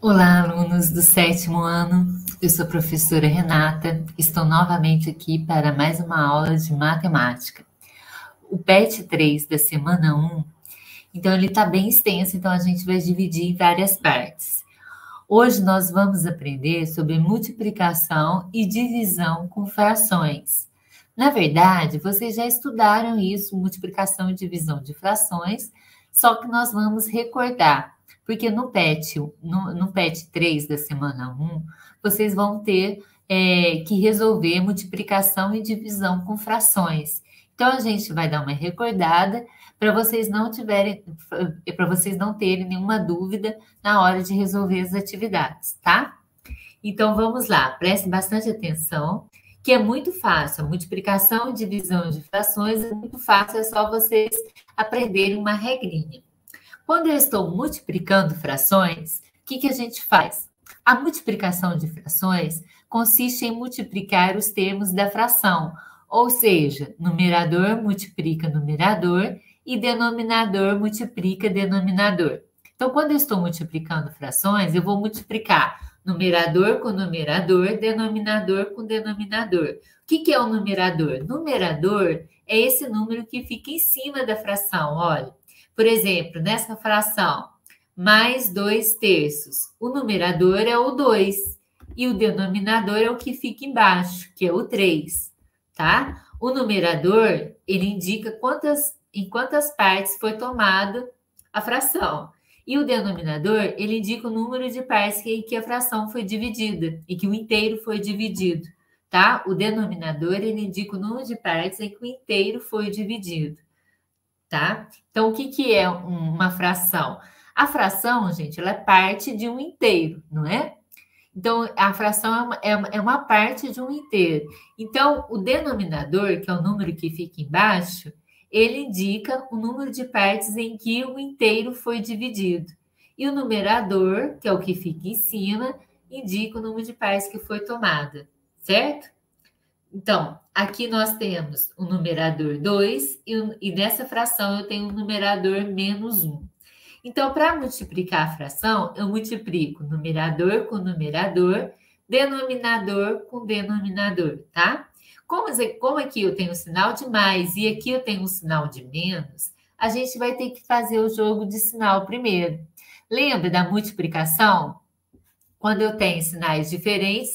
Olá, alunos do sétimo ano. Eu sou a professora Renata. Estou novamente aqui para mais uma aula de matemática. O PET 3 da semana 1, então ele está bem extenso, então a gente vai dividir em várias partes. Hoje nós vamos aprender sobre multiplicação e divisão com frações. Na verdade, vocês já estudaram isso, multiplicação e divisão de frações, só que nós vamos recordar, porque no PET 3 da semana 1, vocês vão ter que resolver multiplicação e divisão com frações. Então, a gente vai dar uma recordada para vocês não terem nenhuma dúvida na hora de resolver as atividades, tá? Então, vamos lá, preste bastante atenção, que é muito fácil. A multiplicação e divisão de frações é muito fácil, é só vocês aprenderem uma regrinha. Quando eu estou multiplicando frações, o que a gente faz? A multiplicação de frações consiste em multiplicar os termos da fração, ou seja, numerador multiplica numerador e denominador multiplica denominador. Então, quando eu estou multiplicando frações, eu vou multiplicar numerador com numerador, denominador com denominador. O que é o numerador? Numerador é esse número que fica em cima da fração, olha. Por exemplo, nessa fração, mais 2/3, o numerador é o 2 e o denominador é o que fica embaixo, que é o 3, tá? O numerador, ele indica em quantas partes foi tomada a fração. E o denominador, ele indica o número de partes que a fração foi dividida e que o inteiro foi dividido, tá? O denominador, ele indica o número de partes em que o inteiro foi dividido, tá? Então, o que é uma fração? A fração, gente, ela é parte de um inteiro, não é? Então, a fração é uma parte de um inteiro. Então, o denominador, que é o número que fica embaixo, ele indica o número de partes em que o inteiro foi dividido. E o numerador, que é o que fica em cima, indica o número de partes que foi tomada, certo? Então, aqui nós temos o numerador 2 e nessa fração eu tenho o numerador menos 1. Então, para multiplicar a fração, eu multiplico numerador com numerador, denominador com denominador, tá? Como aqui eu tenho o sinal de mais e aqui eu tenho o sinal de menos, a gente vai ter que fazer o jogo de sinal primeiro. Lembra da multiplicação? Quando eu tenho sinais diferentes,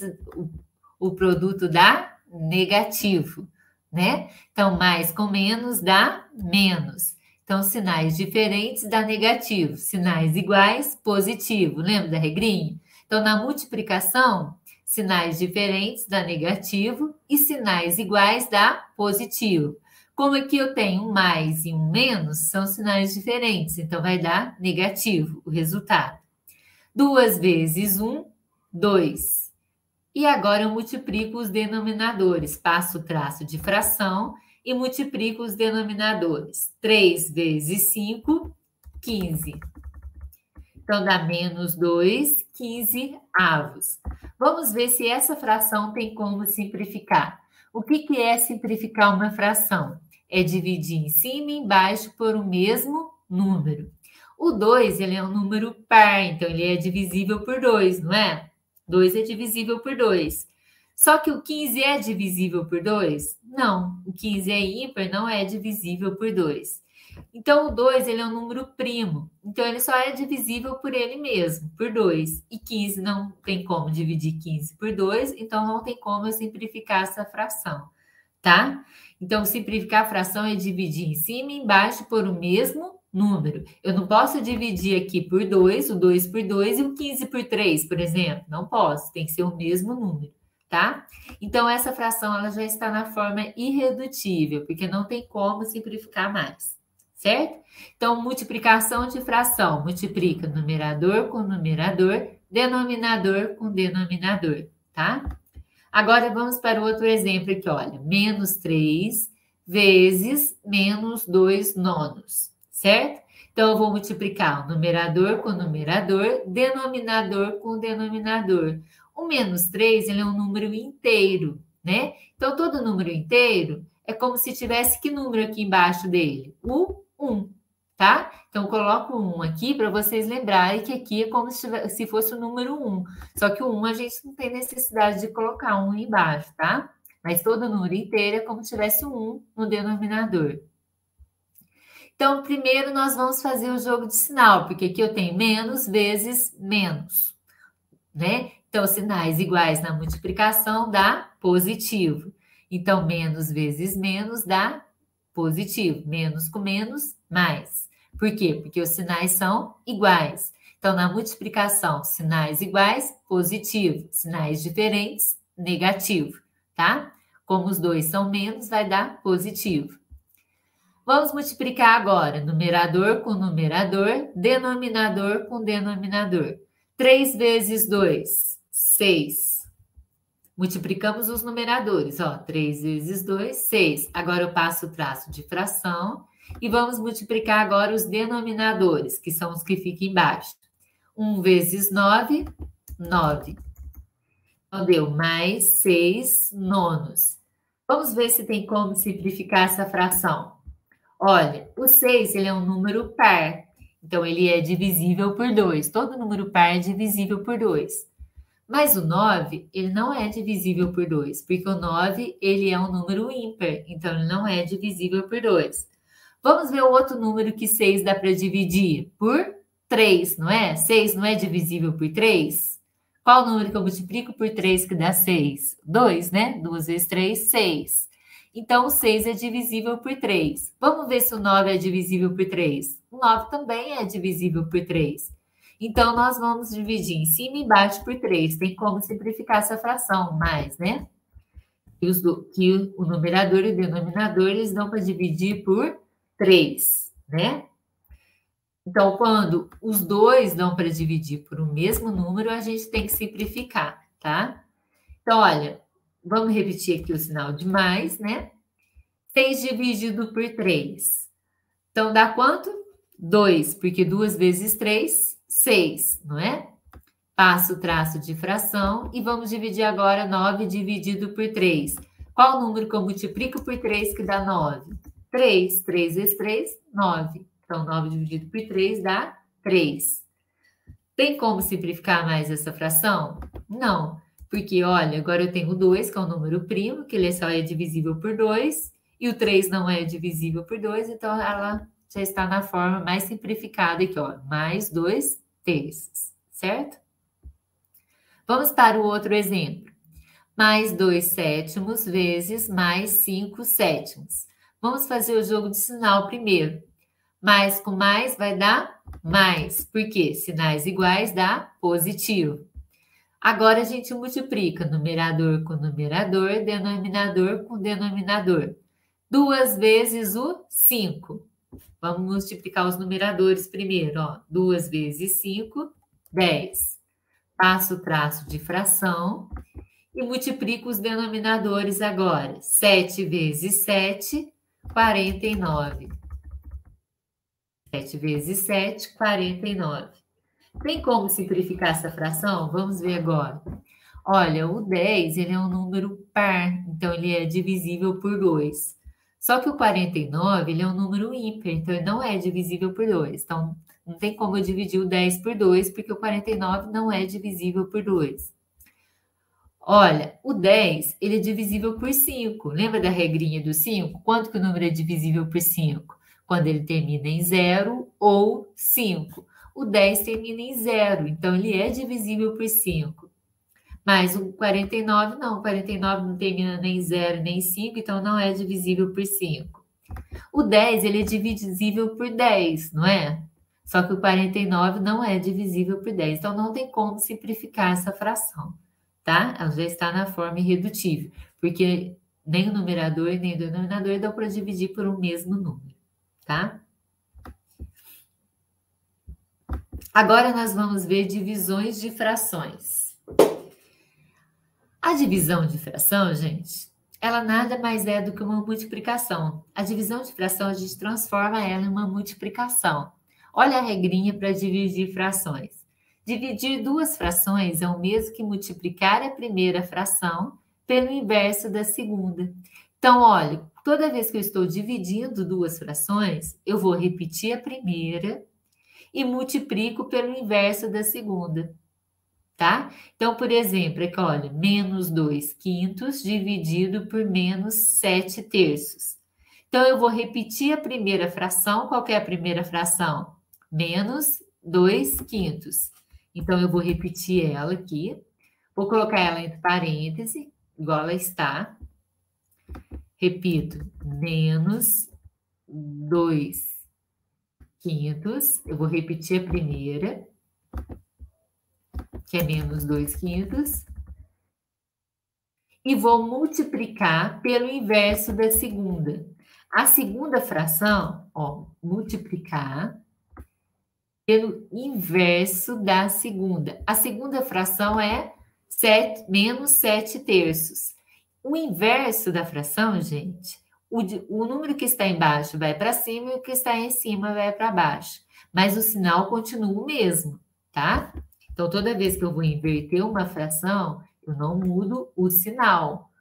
o produto dá negativo, né? Então, mais com menos dá menos. Então, sinais diferentes dá negativo, sinais iguais, positivo. Lembra da regrinha? Então, na multiplicação, sinais diferentes dá negativo e sinais iguais dá positivo. Como aqui eu tenho um mais e um menos, são sinais diferentes, então vai dar negativo o resultado. 2 vezes 1, 2. E agora eu multiplico os denominadores, passo o traço de fração e multiplico os denominadores. 3 vezes 5, 15. Então, dá menos 2, 15 avos. Vamos ver se essa fração tem como simplificar. O que é simplificar uma fração? É dividir em cima e embaixo por o mesmo número. O 2, ele é um número par, então ele é divisível por 2, não é? 2 é divisível por 2. Só que o 15 é divisível por 2? Não, o 15 é ímpar, não é divisível por 2. Então, o 2 ele é um número primo, então ele só é divisível por ele mesmo, por 2. E 15 não tem como dividir 15 por 2, então não tem como eu simplificar essa fração, tá? Então, simplificar a fração é dividir em cima e embaixo por o mesmo número. Eu não posso dividir aqui por 2, o 2 por 2 e o 15 por 3, por exemplo. Não posso, tem que ser o mesmo número, tá? Então, essa fração ela já está na forma irredutível, porque não tem como simplificar mais, certo? Então, multiplicação de fração, multiplica numerador com numerador, denominador com denominador, tá? Agora, vamos para o outro exemplo aqui, olha. Menos 3 vezes menos 2 nonos, certo? Então, eu vou multiplicar o numerador com numerador, denominador com denominador. O menos 3, ele é um número inteiro, né? Então, todo número inteiro é como se tivesse que número aqui embaixo dele? O 1, tá? Então, eu coloco 1 aqui para vocês lembrarem que aqui é como se fosse o número 1. Só que o 1 a gente não tem necessidade de colocar 1 embaixo, tá? Mas todo número inteiro é como se tivesse 1 no denominador. Então, primeiro nós vamos fazer o jogo de sinal, porque aqui eu tenho menos vezes menos, né? Então, sinais iguais na multiplicação dá positivo. Então, menos vezes menos dá positivo. Menos com menos, mais. Por quê? Porque os sinais são iguais. Então, na multiplicação, sinais iguais, positivo. Sinais diferentes, negativo, tá? Como os dois são menos, vai dar positivo. Vamos multiplicar agora numerador com numerador, denominador com denominador. 3 vezes 2, 6. Multiplicamos os numeradores, ó, 3 vezes 2, 6. Agora eu passo o traço de fração e vamos multiplicar agora os denominadores, que são os que ficam embaixo. 1 vezes 9, 9. Então, deu mais 6 nonos. Vamos ver se tem como simplificar essa fração. Olha, o 6 ele é um número par, então ele é divisível por 2. Todo número par é divisível por 2. Mas o 9, ele não é divisível por 2, porque o 9 ele é um número ímpar, então ele não é divisível por 2. Vamos ver o outro número que 6 dá para dividir? Por 3, não é? 6 não é divisível por 3? Qual o número que eu multiplico por 3 que dá 6? 2, né? 2 vezes 3, 6. Então, o 6 é divisível por 3. Vamos ver se o 9 é divisível por 3. O 9 também é divisível por 3. Então, nós vamos dividir em cima e embaixo por 3. Tem como simplificar essa fração, mais, né? Que o numerador e o denominador, eles dão para dividir por 3, né? Então, quando os dois dão para dividir por um mesmo número, a gente tem que simplificar, tá? Então, olha, vamos repetir aqui o sinal de mais, né? 6 dividido por 3. Então, dá quanto? 2, porque 2 vezes 3, 6, não é? Passo o traço de fração e vamos dividir agora 9 dividido por 3. Qual o número que eu multiplico por 3 que dá 9? 3. 3 vezes 3, 9. Então, 9 dividido por 3 dá 3. Tem como simplificar mais essa fração? Não. Porque, olha, agora eu tenho o 2, que é um número primo, que ele só é divisível por 2, e o 3 não é divisível por 2, então ela já está na forma mais simplificada aqui, ó, mais 2 terços, certo? Vamos para o outro exemplo. Mais 2 sétimos vezes mais 5 sétimos. Vamos fazer o jogo de sinal primeiro. Mais com mais vai dar mais, porque sinais iguais dá positivo. Agora a gente multiplica numerador com numerador, denominador com denominador. 2 vezes o 5. Vamos multiplicar os numeradores primeiro, ó. 2 vezes 5, 10. Passo o traço de fração e multiplico os denominadores agora. 7 vezes 7, 49. 7 vezes 7, 49. Tem como simplificar essa fração? Vamos ver agora. Olha, o 10, ele é um número par, então ele é divisível por 2. Só que o 49, ele é um número ímpar, então ele não é divisível por 2. Então, não tem como eu dividir o 10 por 2, porque o 49 não é divisível por 2. Olha, o 10, ele é divisível por 5. Lembra da regrinha do 5? Quanto que o número é divisível por 5? Quando ele termina em 0 ou 5. O 10 termina em 0, então ele é divisível por 5. Mas o 49 não, o 49 não termina nem em 0 nem em 5, então não é divisível por 5. O 10, ele é divisível por 10, não é? Só que o 49 não é divisível por 10, então não tem como simplificar essa fração, tá? Ela já está na forma irredutível, porque nem o numerador nem o denominador dão para dividir por um mesmo número, tá? Agora nós vamos ver divisões de frações. A divisão de fração, gente, ela nada mais é do que uma multiplicação. A divisão de fração, a gente transforma ela em uma multiplicação. Olha a regrinha para dividir frações. Dividir duas frações é o mesmo que multiplicar a primeira fração pelo inverso da segunda. Então, olha, toda vez que eu estou dividindo duas frações, eu vou repetir a primeira e multiplico pelo inverso da segunda, tá? Então, por exemplo, aqui, olha, menos 2 quintos dividido por menos 7 terços. Então, eu vou repetir a primeira fração. Qual que é a primeira fração? Menos 2 quintos. Então, eu vou repetir ela aqui. Vou colocar ela entre parênteses, igual ela está. Repito, menos 2 quintos. Eu vou repetir a primeira, que é menos 2 quintos. E vou multiplicar pelo inverso da segunda. A segunda fração, ó, multiplicar pelo inverso da segunda. A segunda fração é menos 7 terços. O inverso da fração, gente, o número que está embaixo vai para cima e o que está em cima vai para baixo. Mas o sinal continua o mesmo, tá? Então, toda vez que eu vou inverter uma fração, eu não mudo o sinal,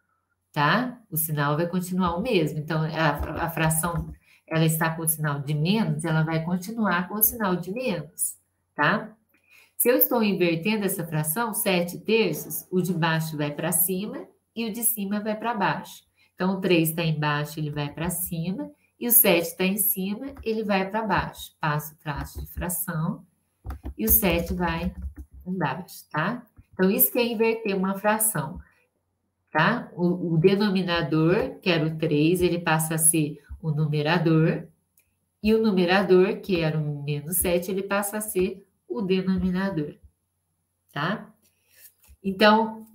tá? O sinal vai continuar o mesmo. Então, a fração, ela está com o sinal de menos, ela vai continuar com o sinal de menos, tá? Se eu estou invertendo essa fração, 7 terços, o de baixo vai para cima e o de cima vai para baixo. Então, o 3 está embaixo, ele vai para cima, e o 7 está em cima, ele vai para baixo. Passo o traço de fração e o 7 vai embaixo, tá? Então, isso que é inverter uma fração, tá? O denominador, que era o 3, ele passa a ser o numerador, e o numerador, que era o menos 7, ele passa a ser o denominador, tá? Então,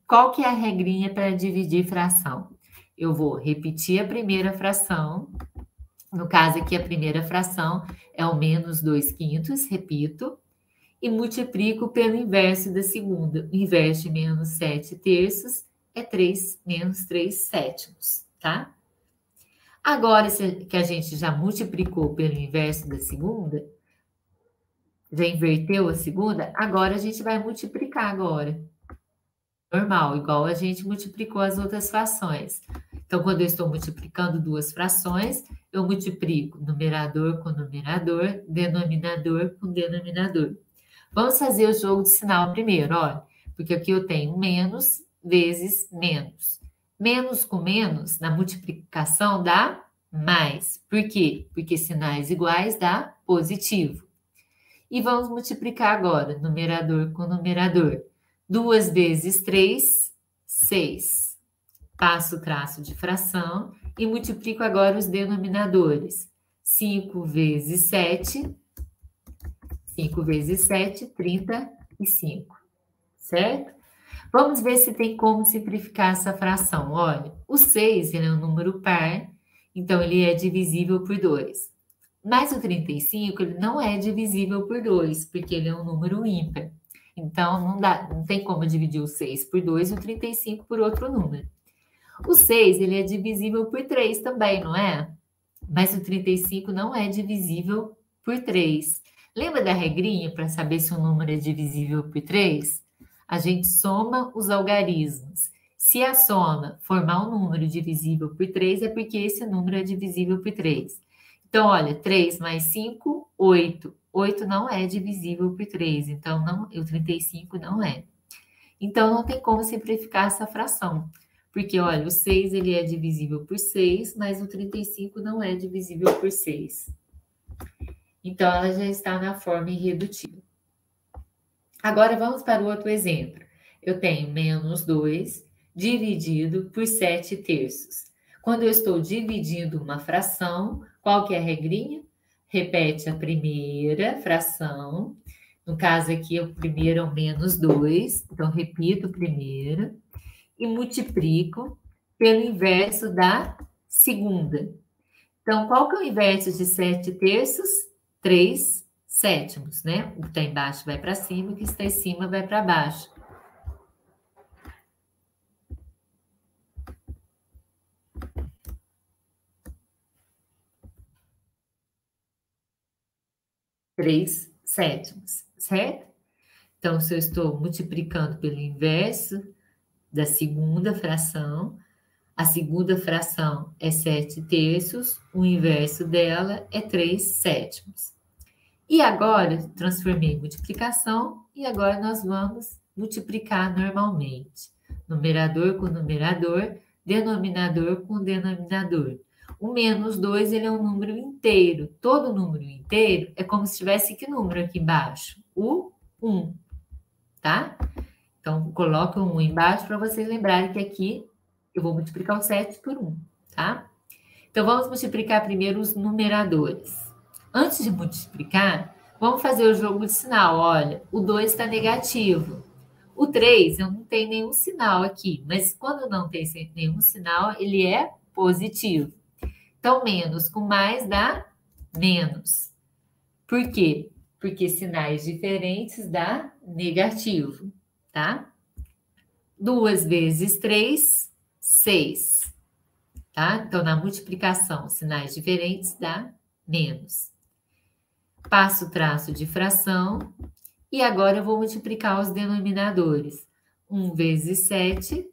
qual que é a regrinha para dividir fração? Eu vou repetir a primeira fração, no caso aqui a primeira fração é o menos 2 quintos, repito, e multiplico pelo inverso da segunda. O inverso de menos 7 terços é 3 menos 3 sétimos, tá? Agora que a gente já multiplicou pelo inverso da segunda, já inverteu a segunda, agora a gente vai multiplicar agora. Normal, igual a gente multiplicou as outras frações. Então, quando eu estou multiplicando duas frações, eu multiplico numerador com numerador, denominador com denominador. Vamos fazer o jogo de sinal primeiro, olha, porque aqui eu tenho menos vezes menos. Menos com menos, na multiplicação, dá mais. Por quê? Porque sinais iguais dá positivo. E vamos multiplicar agora, numerador com numerador. 2 vezes 3, 6. Passo o traço de fração e multiplico agora os denominadores. 5 vezes 7, 5 vezes 7, 35, certo? Vamos ver se tem como simplificar essa fração. Olha, o 6 ele é um número par, então ele é divisível por 2. Mas o 35 ele não é divisível por 2, porque ele é um número ímpar. Então, não tem como dividir o 6 por 2 e o 35 por outro número. O 6 ele é divisível por 3 também, não é? Mas o 35 não é divisível por 3. Lembra da regrinha para saber se um número é divisível por 3? A gente soma os algarismos. Se a soma formar um número divisível por 3, é porque esse número é divisível por 3. Então, olha, 3 mais 5, 8. 8 não é divisível por 3, então o 35 não é. Então, não tem como simplificar essa fração. Porque, olha, o 6 ele é divisível por 6, mas o 35 não é divisível por 6. Então, ela já está na forma irredutível. Agora, vamos para o outro exemplo. Eu tenho menos 2 dividido por 7 terços. Quando eu estou dividindo uma fração, qual que é a regrinha? Repete a primeira fração. No caso aqui, o primeiro é o menos 2. Então, repito o primeiro. E multiplico pelo inverso da segunda. Então, qual que é o inverso de 7 terços? 3 sétimos, né? O que está embaixo vai para cima, o que está em cima vai para baixo. Três sétimos, certo? Então, se eu estou multiplicando pelo inverso da segunda fração, A segunda fração é 7 terços, o inverso dela é 3 sétimos. E agora, transformei em multiplicação, e agora nós vamos multiplicar normalmente. Numerador com numerador, denominador com denominador. O menos 2, ele é um número inteiro. Todo número inteiro é como se tivesse que número aqui embaixo? O 1, tá? Então, coloque um 1 embaixo para vocês lembrarem que aqui eu vou multiplicar o 7 por 1, tá? Então, vamos multiplicar primeiro os numeradores. Antes de multiplicar, vamos fazer o jogo de sinal. Olha, o 2 está negativo. O 3, eu não tenho nenhum sinal aqui, mas quando não tem nenhum sinal, ele é positivo. Então, menos com mais dá menos. Por quê? Porque sinais diferentes dá negativo, tá? 2 vezes 3, 6. Tá? Então, na multiplicação, sinais diferentes dá menos. Passo o traço de fração e agora eu vou multiplicar os denominadores. 1 vezes 7,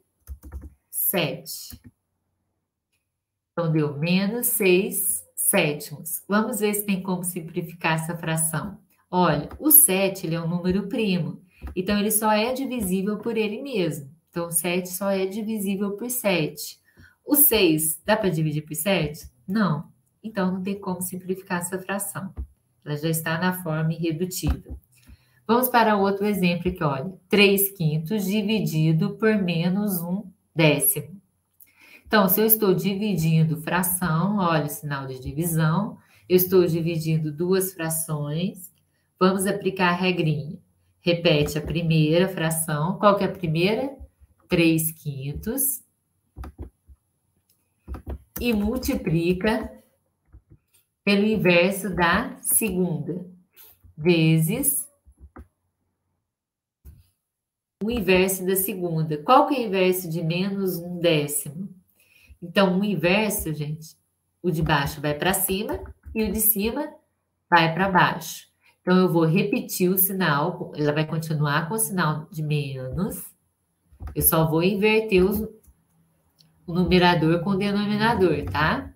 7. Então, deu menos 6 sétimos. Vamos ver se tem como simplificar essa fração. Olha, o 7 ele é um número primo, então ele só é divisível por ele mesmo. Então, 7 só é divisível por 7. O 6, dá para dividir por 7? Não. Então, não tem como simplificar essa fração. Ela já está na forma irredutível. Vamos para outro exemplo aqui, olha. 3 quintos dividido por menos 1 décimo. Então, se eu estou dividindo fração, olha o sinal de divisão, eu estou dividindo duas frações, vamos aplicar a regrinha. Repete a primeira fração, qual que é a primeira? 3 quintos. E multiplica pelo inverso da segunda, vezes o inverso da segunda. Qual que é o inverso de menos 1 décimo? Então, o inverso, gente, o de baixo vai para cima e o de cima vai para baixo. Então, eu vou repetir o sinal, ela vai continuar com o sinal de menos, eu só vou inverter o numerador com o denominador, tá?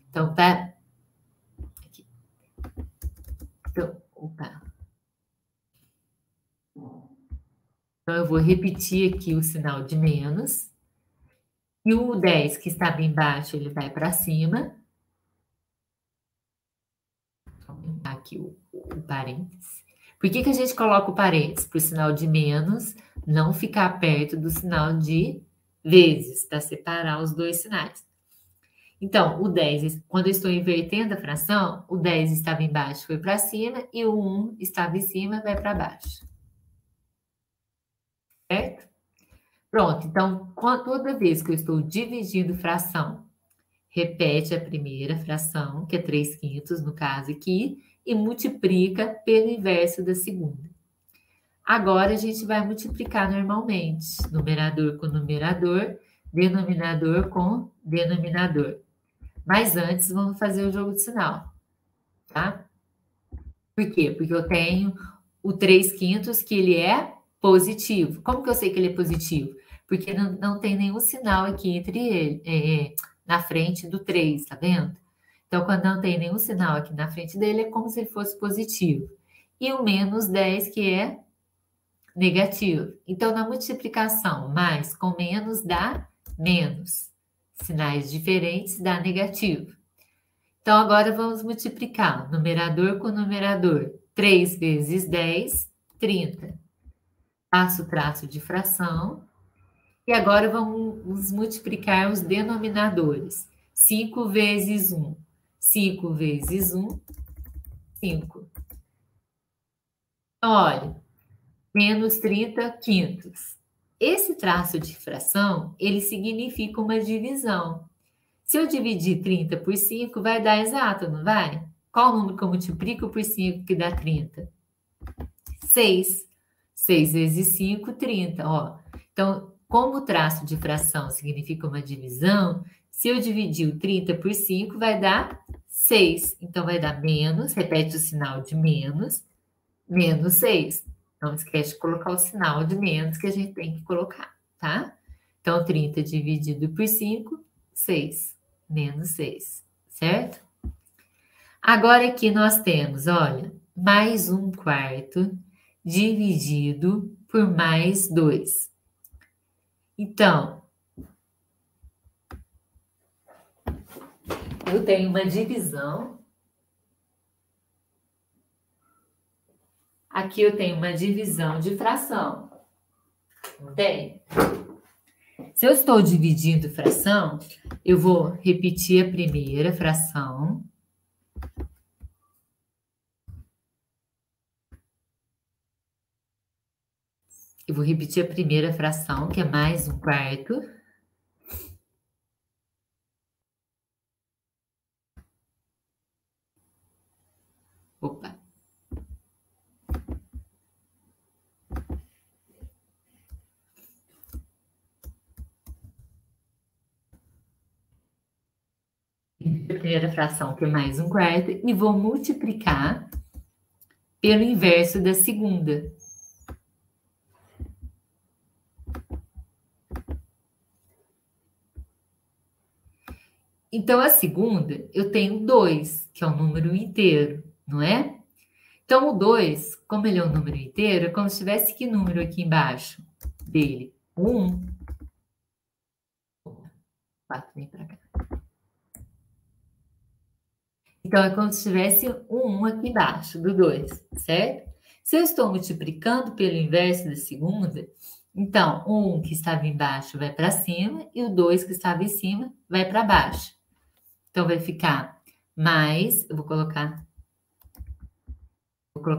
Então, tá... Aqui. Então, opa. Então, eu vou repetir aqui o sinal de menos. E o 10 que estava embaixo, ele vai para cima. Vou aumentar aqui o parênteses. Por que a gente coloca o parênteses? Para o sinal de menos não ficar perto do sinal de vezes, para separar os dois sinais. Então, o 10, quando eu estou invertendo a fração, o 10 estava embaixo, foi para cima, e o 1 estava em cima, vai para baixo. Certo? Pronto, então, toda vez que eu estou dividindo fração, repete a primeira fração, que é 3 quintos no caso aqui, e multiplica pelo inverso da segunda. Agora, a gente vai multiplicar normalmente, numerador com numerador, denominador com denominador. Mas antes, vamos fazer o jogo de sinal, tá? Por quê? Porque eu tenho o 3 quintos, que ele é positivo. Como que eu sei que ele é positivo? Porque não tem nenhum sinal aqui entre ele, na frente do 3, tá vendo? Então, quando não tem nenhum sinal aqui na frente dele, é como se ele fosse positivo. E o menos 10, que é negativo. Então, na multiplicação, mais com menos dá menos. Sinais diferentes dá negativo. Então, agora vamos multiplicar numerador com numerador. 3 vezes 10, 30. Passo o traço de fração. E agora vamos multiplicar os denominadores. 5 vezes 1. 5 vezes 1, 5. Então, olha, menos 30 quintos. Esse traço de fração, ele significa uma divisão. Se eu dividir 30 por 5, vai dar exato, não vai? Qual o número que eu multiplico por 5 que dá 30? 6. 6 vezes 5, 30. Ó. Então, como o traço de fração significa uma divisão, se eu dividir o 30 por 5, vai dar 6. Então, vai dar menos, repete o sinal de menos 6. Não esquece de colocar o sinal de menos que a gente tem que colocar, tá? Então, 30 dividido por 5 6. Menos 6, certo? Agora aqui nós temos, olha, mais 1/4 dividido por mais 2. Então, eu tenho uma divisão. Aqui eu tenho uma divisão de fração. Não tem? Se eu estou dividindo fração, eu vou repetir a primeira fração. Eu vou repetir a primeira fração, que é mais 1/4. Opa. A primeira fração, que é mais 1/4, e vou multiplicar pelo inverso da segunda. Então, a segunda, eu tenho 2, que é um número inteiro, não é? Então, o 2, como ele é um número inteiro, é como se tivesse que número aqui embaixo dele? 1. 4, vem para cá. Então, é como se tivesse um 1 aqui embaixo do 2, certo? Se eu estou multiplicando pelo inverso da segunda, então, o 1 que estava embaixo vai para cima e o 2 que estava em cima vai para baixo. Então, vai ficar mais, eu vou colocar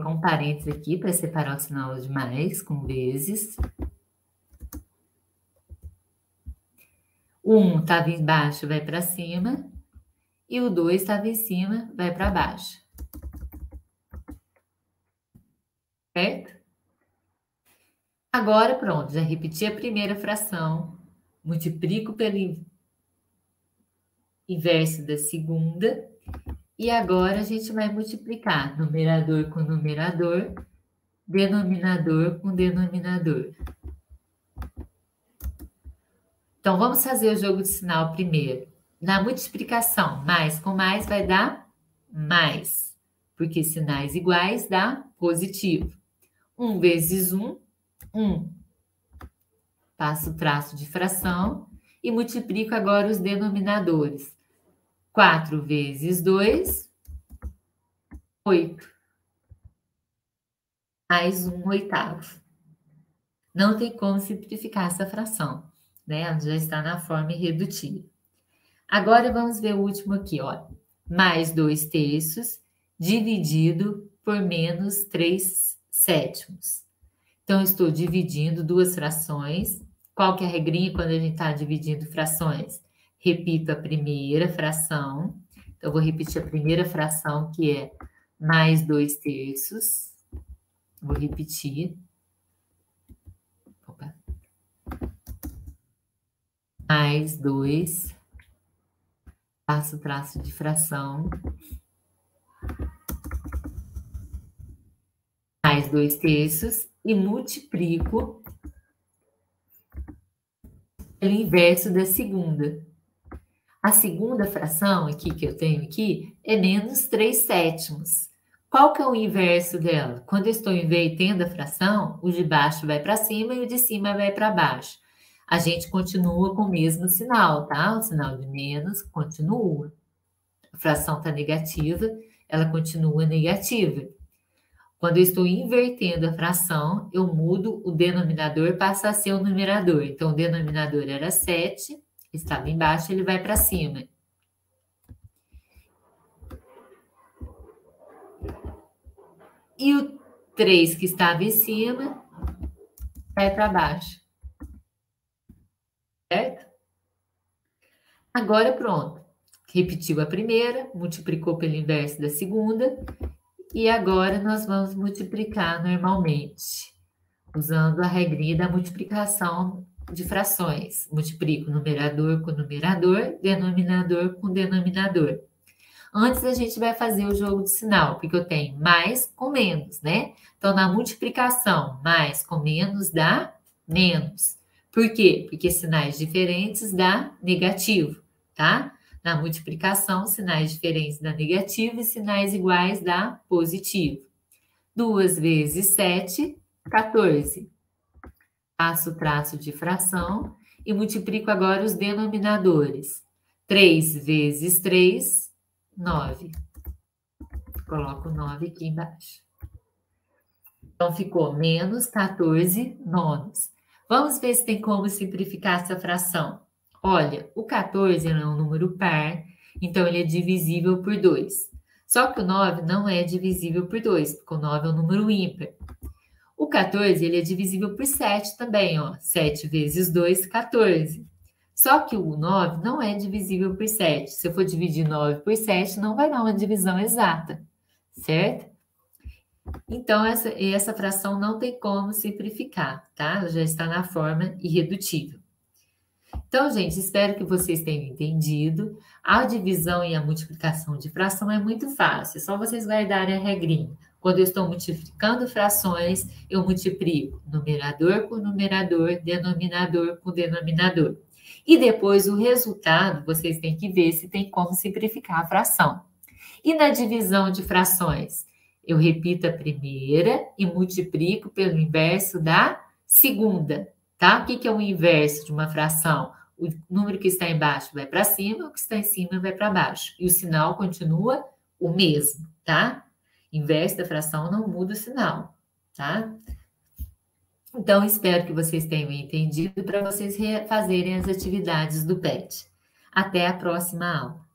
um parênteses aqui para separar o sinal de mais com vezes. O 1 estava embaixo, vai para cima. E o 2 estava em cima, vai para baixo. Certo? Agora, pronto, já repeti a primeira fração. Multiplico pelo inverso da segunda. E agora a gente vai multiplicar numerador com numerador, denominador com denominador. Então, vamos fazer o jogo de sinal primeiro. Na multiplicação, mais com mais vai dar mais, porque sinais iguais dá positivo. 1 vezes 1, 1. Passo o traço de fração e multiplico agora os denominadores. 4 vezes 2, 8. Mais 1/8. Não tem como simplificar essa fração, né? Ela já está na forma irredutível. Agora vamos ver o último aqui, ó. Mais 2/3 dividido por menos 3/7. Então, eu estou dividindo duas frações. Qual que é a regrinha quando a gente está dividindo frações? Repito a primeira fração. Então, eu vou repetir a primeira fração, que é mais 2/3. Vou repetir. Opa. Mais 2. Passo o traço de fração. Mais 2/3 e multiplico pelo inverso da segunda. A segunda fração aqui que eu tenho aqui é menos 3/7. Qual que é o inverso dela? Quando eu estou invertendo a fração, o de baixo vai para cima e o de cima vai para baixo. A gente continua com o mesmo sinal, tá? O sinal de menos continua. A fração está negativa, ela continua negativa. Quando eu estou invertendo a fração, eu mudo o denominador, passa a ser o numerador. Então, o denominador era 7, estava embaixo, ele vai para cima. E o 3 que estava em cima, vai para baixo. Certo? Agora, pronto. Repetiu a primeira, multiplicou pelo inverso da segunda. E agora nós vamos multiplicar normalmente, usando a regrinha da multiplicação de frações. Multiplico numerador com numerador, denominador com denominador. Antes a gente vai fazer o jogo de sinal, porque eu tenho mais com menos, né? Então, na multiplicação, mais com menos dá menos. Por quê? Porque sinais diferentes dá negativo. tá? Na multiplicação, sinais diferentes dá negativo e sinais iguais dá positivo. 2 vezes 7, 14. Faço o traço de fração e multiplico agora os denominadores. 3 vezes 3, 9. Coloco 9 aqui embaixo. Então, ficou menos 14 nonos. Vamos ver se tem como simplificar essa fração. Olha, o 14 é um número par, então ele é divisível por 2. Só que o 9 não é divisível por 2, porque o 9 é um número ímpar. O 14, ele é divisível por 7 também, ó. 7 vezes 2, 14. Só que o 9 não é divisível por 7. Se eu for dividir 9 por 7, não vai dar uma divisão exata, certo? Então, essa fração não tem como simplificar, tá? Ela já está na forma irredutível. Então, gente, espero que vocês tenham entendido. A divisão e a multiplicação de fração é muito fácil, é só vocês guardarem a regrinha. Quando eu estou multiplicando frações, eu multiplico numerador com numerador, denominador com denominador. E depois o resultado, vocês têm que ver se tem como simplificar a fração. E na divisão de frações? Eu repito a primeira e multiplico pelo inverso da segunda, tá? O que é o inverso de uma fração? O número que está embaixo vai para cima, o que está em cima vai para baixo. E o sinal continua o mesmo, tá? Inverso da fração não muda o sinal, tá? Então, espero que vocês tenham entendido para vocês fazerem as atividades do PET. Até a próxima aula.